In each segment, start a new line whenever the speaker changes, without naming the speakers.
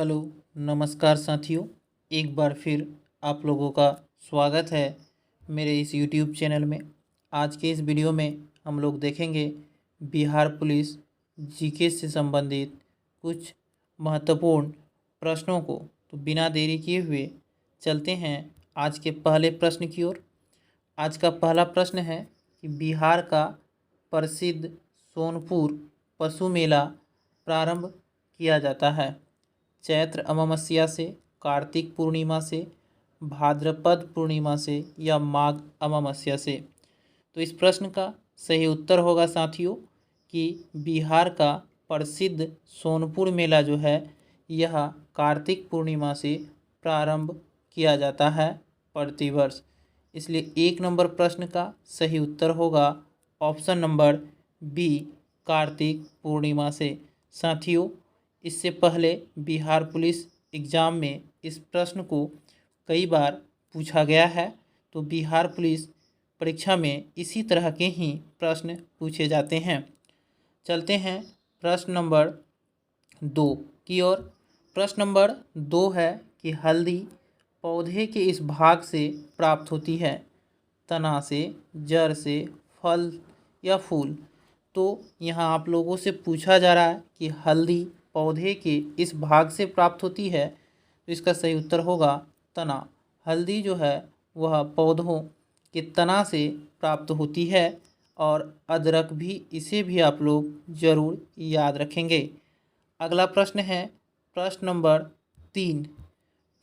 Hello, नमस्कार साथियों। एक बार फिर आप लोगों का स्वागत है मेरे इस यूट्यूब चैनल में। आज के इस वीडियो में हम लोग देखेंगे बिहार पुलिस जीके से संबंधित कुछ महत्वपूर्ण प्रश्नों को। तो बिना देरी किए हुए चलते हैं आज के पहले प्रश्न की ओर। आज का पहला प्रश्न है कि बिहार का प्रसिद्ध सोनपुर पशु मेला प्रारंभ किया जाता है चैत्र अमावस्या से, कार्तिक पूर्णिमा से, भाद्रपद पूर्णिमा से या माघ अमावस्या से। तो इस प्रश्न का सही उत्तर होगा साथियों कि बिहार का प्रसिद्ध सोनपुर मेला जो है यह कार्तिक पूर्णिमा से प्रारंभ किया जाता है प्रतिवर्ष। इसलिए 1 नंबर प्रश्न का सही उत्तर होगा option number B, Kartik Purnima से। साथियों, इससे पहले बिहार पुलिस एग्ज़ाम में इस प्रश्न को कई बार पूछा गया है। तो बिहार पुलिस परीक्षा में इसी तरह के ही प्रश्न पूछे जाते हैं। चलते हैं प्रश्न नंबर 2 की ओर। प्रश्न नंबर 2 है कि हल्दी पौधे के इस भाग से प्राप्त होती है, तना से, जड़ से, फल या फूल। तो यहाँ आप लोगों से पूछा जा रहा है कि हल्दी पौधे के इस भाग से प्राप्त होती है, तो इसका सही उत्तर होगा तना। हल्दी जो है वह पौधों के तना से प्राप्त होती है और अदरक भी, इसे भी आप लोग ज़रूर याद रखेंगे। अगला प्रश्न है प्रश्न नंबर 3।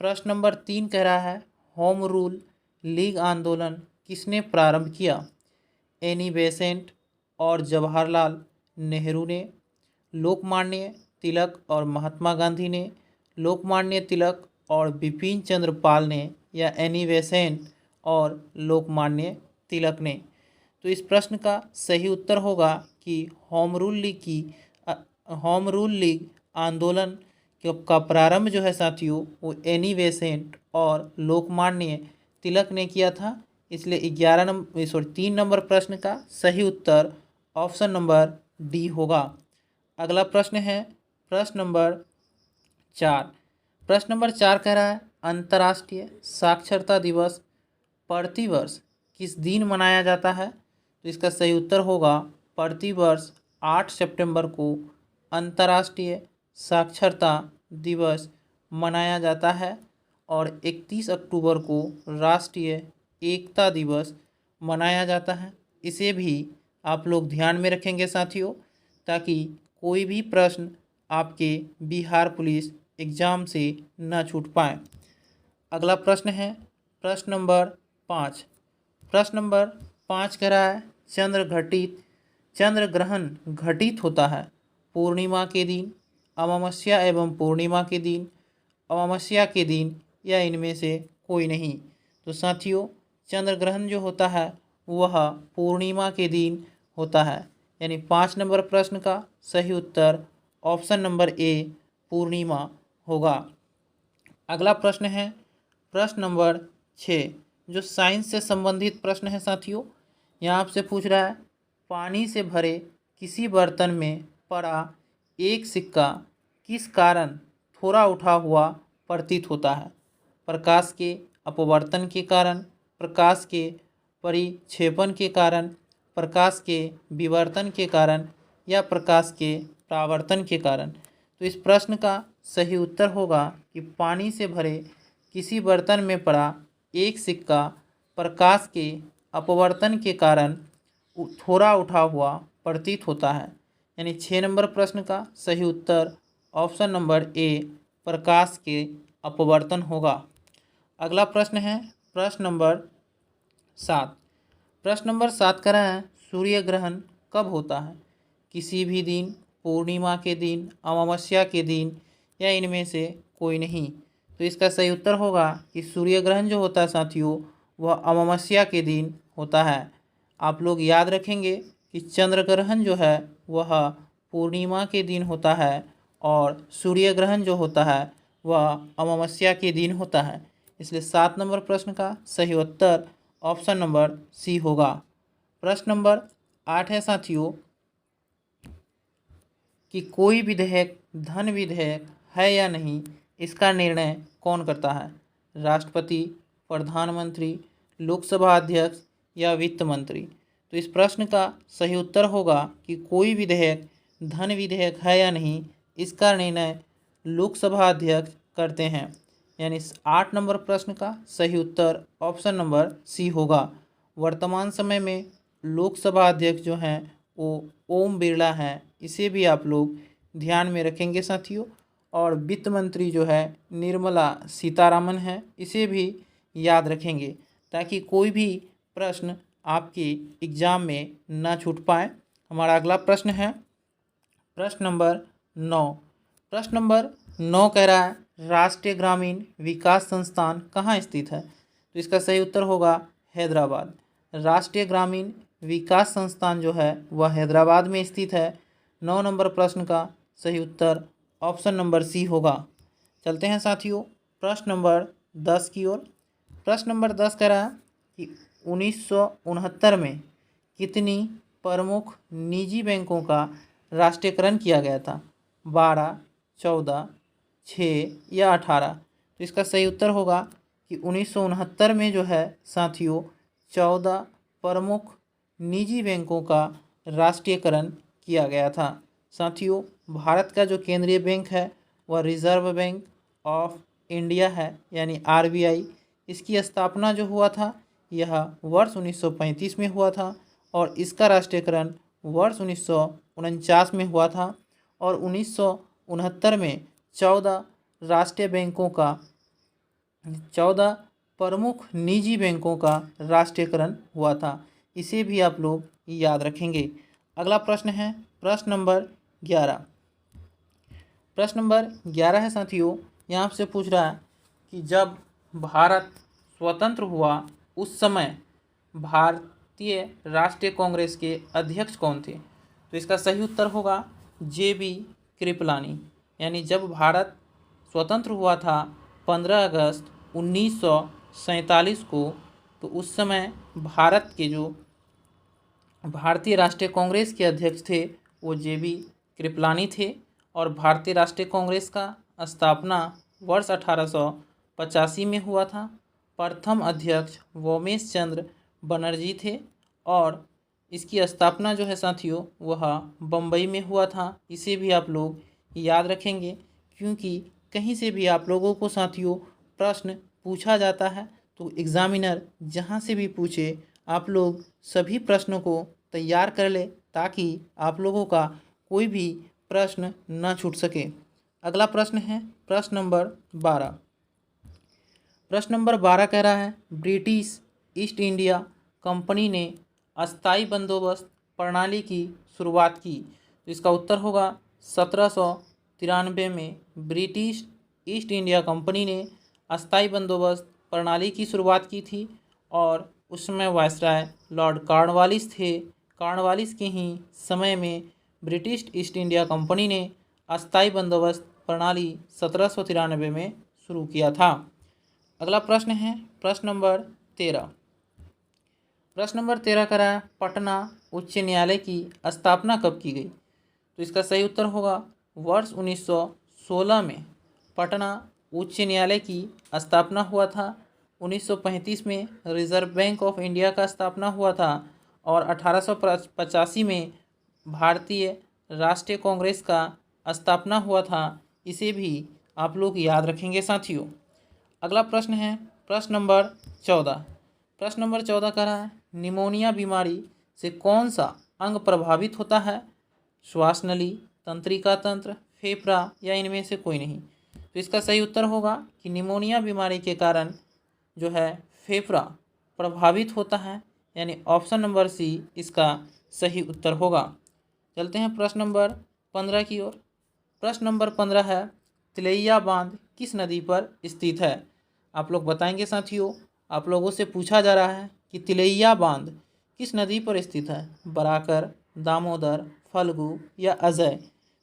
प्रश्न नंबर 3 कह रहा है होम रूल लीग आंदोलन किसने प्रारंभ किया? एनी बेसेंट और जवाहरलाल नेहरू ने, लोकमान्य तिलक और महात्मा गांधी ने, लोकमान्य तिलक और बिपिन चंद्र पाल ने या एनी बेसेंट और लोकमान्य तिलक ने। तो इस प्रश्न का सही उत्तर होगा कि होम रूल लीग आंदोलन का प्रारंभ जो है साथियों वो एनी बेसेंट और लोकमान्य तिलक ने किया था। इसलिए 3 नंबर प्रश्न का सही उत्तर ऑप्शन नंबर डी होगा। अगला प्रश्न है प्रश्न नंबर 4। प्रश्न नंबर 4 कह रहा है अंतर्राष्ट्रीय साक्षरता दिवस प्रतिवर्ष किस दिन मनाया जाता है? तो इसका सही उत्तर होगा प्रतिवर्ष 8 सितंबर को अंतर्राष्ट्रीय साक्षरता दिवस मनाया जाता है और 31 अक्टूबर को राष्ट्रीय एकता दिवस मनाया जाता है। इसे भी आप लोग ध्यान में रखेंगे साथियों, ताकि कोई भी प्रश्न आपके बिहार पुलिस एग्ज़ाम से न छूट पाए। अगला प्रश्न है प्रश्न नंबर 5। प्रश्न नंबर 5 कह रहा है चंद्र ग्रहण घटित होता है पूर्णिमा के दिन, अमावस्या एवं पूर्णिमा के दिन, अमावस्या के दिन या इनमें से कोई नहीं। तो साथियों, चंद्र ग्रहण जो होता है वह पूर्णिमा के दिन होता है, यानी 5 नंबर प्रश्न का सही उत्तर ऑप्शन नंबर ए पूर्णिमा होगा। अगला प्रश्न है प्रश्न नंबर 6, जो साइंस से संबंधित प्रश्न है साथियों। यहाँ आपसे पूछ रहा है पानी से भरे किसी बर्तन में पड़ा एक सिक्का किस कारण थोड़ा उठा हुआ प्रतीत होता है? प्रकाश के अपवर्तन के कारण, प्रकाश के परिक्षेपण के कारण, प्रकाश के विवर्तन के कारण या प्रकाश के परावर्तन के कारण। तो इस प्रश्न का सही उत्तर होगा कि पानी से भरे किसी बर्तन में पड़ा एक सिक्का प्रकाश के अपवर्तन के कारण थोड़ा उठा हुआ प्रतीत होता है, यानी 6 नंबर प्रश्न का सही उत्तर ऑप्शन नंबर ए प्रकाश के अपवर्तन होगा। अगला प्रश्न है प्रश्न नंबर 7। प्रश्न नंबर 7 कह रहा है सूर्य ग्रहण कब होता है? किसी भी दिन, पूर्णिमा के दिन, अमावस्या के दिन या इनमें से कोई नहीं। तो इसका सही उत्तर होगा कि सूर्य ग्रहण जो होता है साथियों वह अमावस्या के दिन होता है। आप लोग याद रखेंगे कि चंद्र ग्रहण जो है वह पूर्णिमा के दिन होता है और सूर्य ग्रहण जो होता है वह अमावस्या के दिन होता है। इसलिए 7 नंबर प्रश्न का सही उत्तर ऑप्शन नंबर सी होगा। प्रश्न नंबर 8 है साथियों कि कोई विधेयक धन विधेयक है या नहीं, इसका निर्णय कौन करता है? राष्ट्रपति, प्रधानमंत्री, लोकसभा अध्यक्ष या वित्त मंत्री? तो इस प्रश्न का सही उत्तर होगा कि कोई विधेयक धन विधेयक है या नहीं, इसका निर्णय लोकसभा अध्यक्ष करते हैं। यानी 8 नंबर प्रश्न का सही उत्तर ऑप्शन नंबर सी होगा। वर्तमान समय में लोकसभा अध्यक्ष जो हैं वो ओम बिरला हैं, इसे भी आप लोग ध्यान में रखेंगे साथियों। और वित्त मंत्री जो है निर्मला सीतारामन है, इसे भी याद रखेंगे ताकि कोई भी प्रश्न आपके एग्जाम में ना छूट पाए। हमारा अगला प्रश्न है प्रश्न नंबर 9। प्रश्न नंबर 9 कह रहा है राष्ट्रीय ग्रामीण विकास संस्थान कहाँ स्थित है? तो इसका सही उत्तर होगा हैदराबाद। राष्ट्रीय ग्रामीण विकास संस्थान जो है वह हैदराबाद में स्थित है। 9 नंबर प्रश्न का सही उत्तर ऑप्शन नंबर सी होगा। चलते हैं साथियों प्रश्न नंबर 10 की ओर। प्रश्न नंबर 10 कह रहा है कि 1969 में कितनी प्रमुख निजी बैंकों का राष्ट्रीयकरण किया गया था? 12, 14, 6 या 18? तो इसका सही उत्तर होगा कि 1969 में जो है साथियों 14 प्रमुख निजी बैंकों का राष्ट्रीयकरण किया गया था। साथियों भारत का जो केंद्रीय बैंक है वह रिजर्व बैंक ऑफ इंडिया है, यानी आरबीआई। इसकी स्थापना जो हुआ था यह वर्ष 1935 में हुआ था और इसका राष्ट्रीयकरण वर्ष 1949 में हुआ था। और 1969 में 14 राष्ट्रीय बैंकों का 14 प्रमुख निजी बैंकों का राष्ट्रीयकरण हुआ था, इसे भी आप लोग याद रखेंगे। अगला प्रश्न है प्रश्न नंबर 11। प्रश्न नंबर 11 है साथियों, यहाँ आपसे पूछ रहा है कि जब भारत स्वतंत्र हुआ उस समय भारतीय राष्ट्रीय कांग्रेस के अध्यक्ष कौन थे? तो इसका सही उत्तर होगा JB कृपलानी। यानी जब भारत स्वतंत्र हुआ था 15 अगस्त 1947 को, तो उस समय भारत के जो भारतीय राष्ट्रीय कांग्रेस के अध्यक्ष थे वो JB कृपलानी थे। और भारतीय राष्ट्रीय कांग्रेस का स्थापना वर्ष 1885 में हुआ था। प्रथम अध्यक्ष वोमेश चंद्र बनर्जी थे और इसकी स्थापना जो है साथियों वह बम्बई में हुआ था। इसे भी आप लोग याद रखेंगे क्योंकि कहीं से भी आप लोगों को साथियों प्रश्न पूछा जाता है तो एग्जामिनर जहां से भी पूछे आप लोग सभी प्रश्नों को तैयार कर ले ताकि आप लोगों का कोई भी प्रश्न न छूट सके। अगला प्रश्न है प्रश्न नंबर 12। प्रश्न नंबर 12 कह रहा है ब्रिटिश ईस्ट इंडिया कंपनी ने अस्थाई बंदोबस्त प्रणाली की शुरुआत की। तो इसका उत्तर होगा 1793 में ब्रिटिश ईस्ट इंडिया कंपनी ने अस्थाई बंदोबस्त प्रणाली की शुरुआत की थी और उस समय वायसराय लॉर्ड कॉर्नवालिस थे। कॉर्नवालिस के ही समय में ब्रिटिश ईस्ट इंडिया कंपनी ने अस्थाई बंदोबस्त प्रणाली 1793 में शुरू किया था। अगला प्रश्न है प्रश्न नंबर 13। प्रश्न नंबर 13 कह रहा है पटना उच्च न्यायालय की स्थापना कब की गई? तो इसका सही उत्तर होगा वर्ष 1916 में पटना उच्च न्यायालय की स्थापना हुआ था। 1935 में रिजर्व बैंक ऑफ इंडिया का स्थापना हुआ था और 1885 में भारतीय राष्ट्रीय कांग्रेस का स्थापना हुआ था। इसे भी आप लोग याद रखेंगे साथियों। अगला प्रश्न है प्रश्न नंबर 14। प्रश्न नंबर 14 कह रहा है निमोनिया बीमारी से कौन सा अंग प्रभावित होता है? श्वास नली, तंत्रिका तंत्र, फेफड़ा या इनमें से कोई नहीं? तो इसका सही उत्तर होगा कि निमोनिया बीमारी के कारण जो है फेफड़ा प्रभावित होता है, यानी ऑप्शन नंबर सी इसका सही उत्तर होगा। चलते हैं प्रश्न नंबर 15 की ओर। प्रश्न नंबर 15 है तिलैया बांध किस नदी पर स्थित है? आप लोग बताएंगे साथियों। आप लोगों से पूछा जा रहा है कि तिलैया बांध किस नदी पर स्थित है? बराकर, दामोदर, फल्गु या अजय?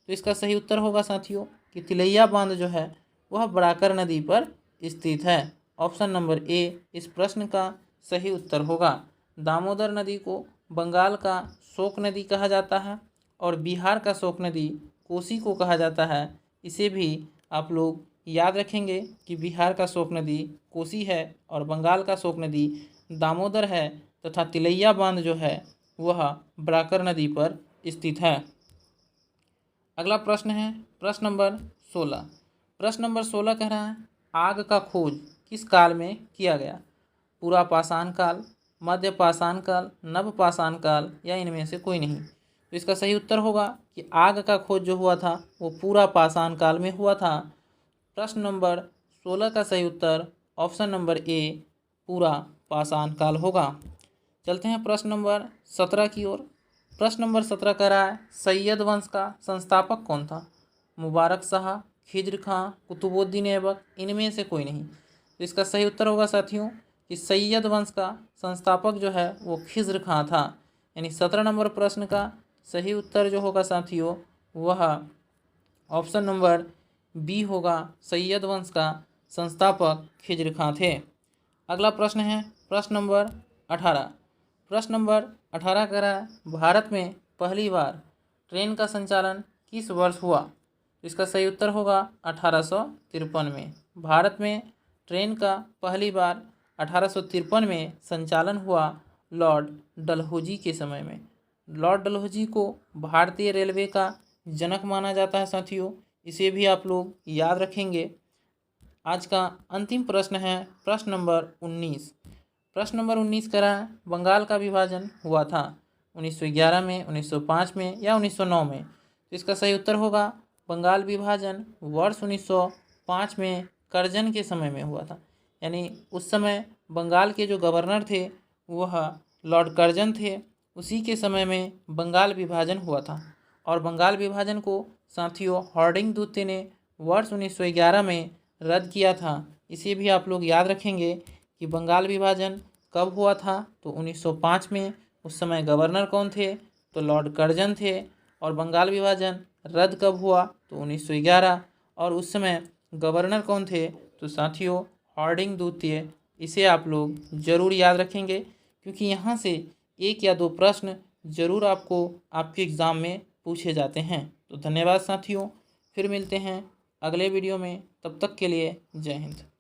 तो इसका सही उत्तर होगा साथियों कि तिलैया बांध जो है वह बराकर नदी पर स्थित है। ऑप्शन नंबर ए इस प्रश्न का सही उत्तर होगा। दामोदर नदी को बंगाल का शोक नदी कहा जाता है और बिहार का शोक नदी कोसी को कहा जाता है। इसे भी आप लोग याद रखेंगे कि बिहार का शोक नदी कोसी है और बंगाल का शोक नदी दामोदर है तथा तिलैया बांध जो है वह ब्राकर नदी पर स्थित है। अगला प्रश्न है प्रश्न नंबर 16। प्रश्न नंबर 16 कह रहा है आग का खोज किस काल में किया गया? पूरा पाषाण काल, मध्य पाषाण काल, नव पाषाण काल या इनमें से कोई नहीं। तो इसका सही उत्तर होगा कि आग का खोज जो हुआ था वो पूरा पाषाण काल में हुआ था। प्रश्न नंबर 16 का सही उत्तर ऑप्शन नंबर ए पूरा पाषाण काल होगा। चलते हैं प्रश्न नंबर 17 की ओर। प्रश्न नंबर 17 कह रहा है सैयद वंश का संस्थापक कौन था? मुबारक शाह, खिज्र खां, कुतुबुद्दीन ऐबक, इनमें से कोई नहीं। तो इसका सही उत्तर होगा साथियों कि सैयद वंश का संस्थापक जो है वो खिज्र खां था। यानी 17 नंबर प्रश्न का सही उत्तर जो होगा साथियों वह ऑप्शन नंबर बी होगा, सैयद वंश का संस्थापक खिज्र खां थे। अगला प्रश्न है प्रश्न नंबर 18। प्रश्न नंबर 18 कह रहा है भारत में पहली बार ट्रेन का संचालन किस वर्ष हुआ? इसका सही उत्तर होगा 1853 में। भारत में ट्रेन का पहली बार 1853 में संचालन हुआ लॉर्ड डलहौजी के समय में। लॉर्ड डलहौजी को भारतीय रेलवे का जनक माना जाता है साथियों, इसे भी आप लोग याद रखेंगे। आज का अंतिम प्रश्न है प्रश्न नंबर 19। प्रश्न नंबर 19 कह रहा है बंगाल का विभाजन हुआ था 1911 में, 1905 में या 1909 में। तो इसका सही उत्तर होगा बंगाल विभाजन वर्ष 1905 में कर्जन के समय में हुआ था। यानी उस समय बंगाल के जो गवर्नर थे वह लॉर्ड कर्जन थे, उसी के समय में बंगाल विभाजन हुआ था। और बंगाल विभाजन को साथियों हार्डिंग दूते ने वर्ष 1911 में रद्द किया था। इसे भी आप लोग याद रखेंगे कि बंगाल विभाजन कब हुआ था तो 1905 में। उस समय गवर्नर कौन थे तो लॉर्ड कर्जन थे। और बंगाल विभाजन रद्द कब हुआ तो 1911। और उस समय गवर्नर कौन थे तो साथियों हार्डिंग दूते। इसे आप लोग ज़रूर याद रखेंगे क्योंकि यहाँ से एक या दो प्रश्न ज़रूर आपको आपके एग्ज़ाम में पूछे जाते हैं। तो धन्यवाद साथियों, फिर मिलते हैं अगले वीडियो में, तब तक के लिए जय हिंद।